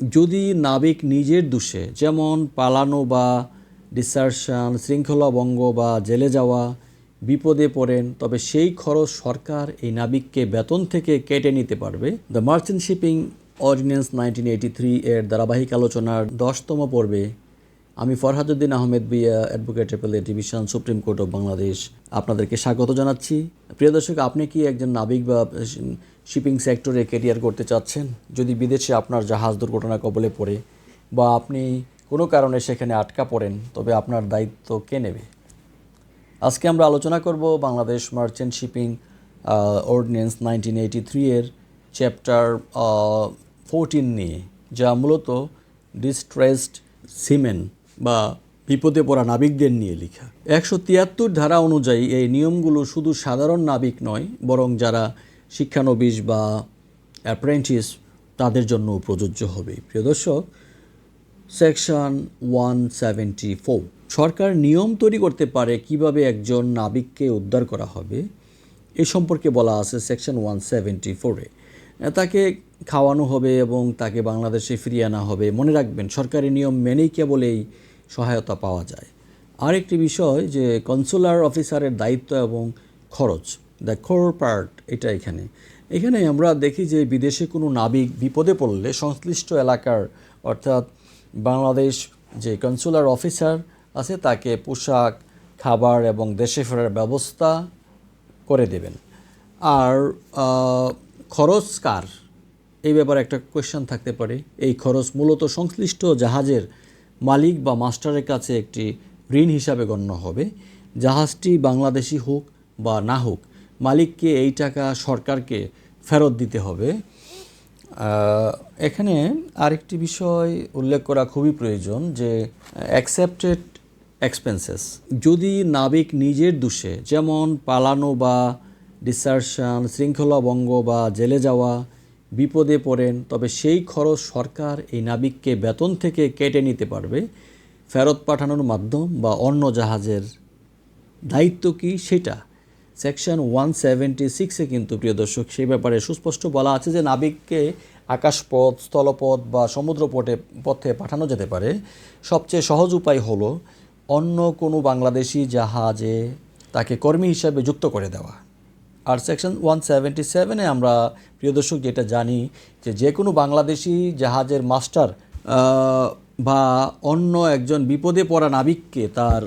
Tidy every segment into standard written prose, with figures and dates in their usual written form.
যদি নাবিক নিজের দোষে, যেমন পালানো বা ডিসার্শন, শৃঙ্খলাভঙ্গ বা জেলে যাওয়া, বিপদে পড়েন, তবে সেই খরচ সরকার এই নাবিককে বেতন থেকে কেটে নিতে পারবে। দ্য মার্চেন্ট শিপিং অর্ডিন্যান্স 1983 এর ধারাবাহিক আলোচনার 10তম পর্বে আমি ফরহাদউদ্দিন আহমেদ বিয়া, advocate appellate division, supreme court of Bangladesh, আপনাদেরকে স্বাগত জানাচ্ছি। প্রিয় দর্শক, আপনি কি একজন নাবিক বা শিপিং সেক্টরে ক্যারিয়ার করতে চাচ্ছেন? যদি বিদেশে আপনার জাহাজ দুর্ঘটনা কবলে পড়ে বা আপনি কোনো কারণে সেখানে আটকা পড়েন, তবে আপনার দায়িত্ব কে নেবে? আজকে আমরা আলোচনা করব বাংলাদেশ মার্চেন্ট শিপিং অর্ডিন্যান্স 1983 এর চ্যাপ্টার 14 নিয়ে, যা মূলত ডিস্ট্রেসড সিমেন বা বিপদে পড়া নাবিকদের নিয়ে লেখা। 173 ধারা অনুযায়ী এই নিয়মগুলো শুধু সাধারণ নাবিক নয়, বরং যারা শিক্ষানবিশ বা অ্যাপ্রেন্টিস তাদের জন্য প্রযোজ্য হবে। প্রিয় দর্শক, সেকশন 174, সরকার নিয়ম তৈরি করতে পারে কিভাবে একজন নাবিককে উদ্ধার করা হবে, এ সম্পর্কে বলা আছে সেকশন 174-এ। তাকে খাওয়ানো হবে এবং তাকে বাংলাদেশে ফিরিয়ে আনা হবে। মনে রাখবেন, সরকারি নিয়ম মেনেই কেবল এই সহায়তা পাওয়া যায়। আরেকটি বিষয় যে কনসুলার অফিসারের দায়িত্ব এবং খরচ, দ্য কোর পার্ট, এটা এখানে আমরা দেখি যে বিদেশে কোনো নাবিক বিপদে পড়লে সংশ্লিষ্ট এলাকার, অর্থাৎ বাংলাদেশ যে কনসুলার অফিসার আছে, তাকে পোশাক, খাবার এবং দেশে ফেরার ব্যবস্থা করে দেবেন। আর খরচ কার, এই ব্যাপারে একটা কোয়েশ্চেন থাকতে পারে। এই খরচ মূলত সংশ্লিষ্ট জাহাজের মালিক বা মাস্টারের কাছে একটি ঋণ হিসাবে গণ্য হবে। জাহাজটি বাংলাদেশি হোক বা না হোক, মালিককে এই টাকা সরকারকে ফেরত দিতে হবে। এখানে আরেকটি বিষয় উল্লেখ করা খুবই প্রয়োজন, যে অ্যাকসেপ্টেড এক্সপেন্সেস। যদি নাবিক নিজের দোষে, যেমন পালানো বা ডিসার্শন, শৃঙ্খলাভঙ্গ বা জেলে যাওয়া, বিপদে পড়েন, তবে সেই খরচ সরকার এই নাবিককে বেতন থেকে কেটে নিতে পারবে। ফেরত পাঠানোর মাধ্যম বা অন্য জাহাজের দায়িত্ব কি, সেটা সেকশন 176-এ কিন্তু প্রিয় দর্শক সেই ব্যাপারে সুস্পষ্ট বলা আছে যে নাবিককে আকাশপথ, স্থলপথ বা সমুদ্র পথে পাঠানো যেতে পারে। সবচেয়ে সহজ উপায় হলো অন্য কোনো বাংলাদেশি জাহাজে তাকে কর্মী হিসাবে যুক্ত করে দেওয়া। আর সেকশন 177-এ আমরা প্রিয় দর্শক যেটা জানি, যে কোনো বাংলাদেশি জাহাজের মাস্টার বা অন্য একজন বিপদে পড়া নাবিককে তার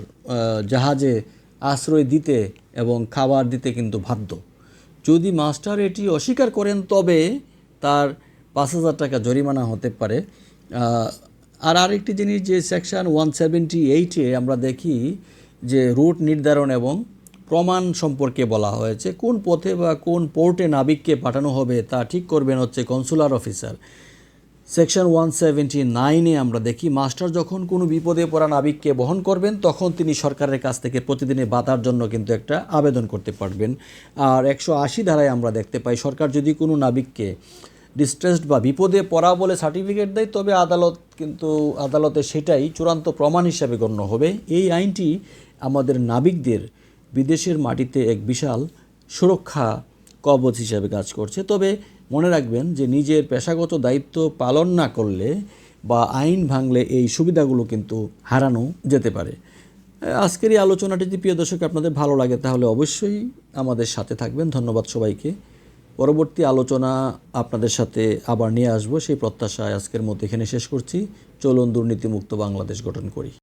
জাহাজে আশ্রয় দিতে এবং খাবার দিতে কিন্তু বাধ্য। যদি মাস্টার এটি অস্বীকার করেন, তবে তার 5,000 টাকা জরিমানা হতে পারে। আর আরেকটি জিনিস, যে সেকশন 178-এ আমরা দেখি যে রুট নির্ধারণ এবং প্রমাণ সম্পর্কে বলা হয়েছে। কোন পথে বা কোন পোর্টে নাবিককে পাঠানো হবে তা ঠিক করবেন হচ্ছে কনসুলার অফিসার। সেকশন 179-এ আমরা দেখি মাস্টার যখন কোনো বিপদে পড়া নাবিককে বহন করবেন, তখন তিনি সরকারের কাছ থেকে প্রতিদিনের ভাতার জন্য কিন্তু একটা আবেদন করতে পারবেন। আর 180 ধারায় আমরা দেখতে পাই, সরকার যদি কোনো নাবিককে ডিস্ট্রেসড বা বিপদে পড়া বলে সার্টিফিকেট দেয়, তবে আদালতে সেটাই চূড়ান্ত প্রমাণ হিসাবে গণ্য হবে। এই আইনটি আমাদের নাবিকদের বিদেশের মাটিতে এক বিশাল সুরক্ষা কবচ হিসাবে কাজ করছে। তবে মনে রাখবেন যে নিজের পেশাগত দায়িত্ব পালন না করলে বা আইন ভাঙলে এই সুবিধাগুলো কিন্তু হারানো যেতে পারে। আজকের এই আলোচনাটি যদি প্রিয় দর্শক আপনাদের ভালো লাগে, তাহলে অবশ্যই আমাদের সাথে থাকবেন। ধন্যবাদ সবাইকে। পরবর্তী আলোচনা আপনাদের সাথে আবার নিয়ে আসবো, সেই প্রত্যাশায় আজকের মতো এখানে শেষ করছি। চলুন দুর্নীতিমুক্ত বাংলাদেশ গঠন করি।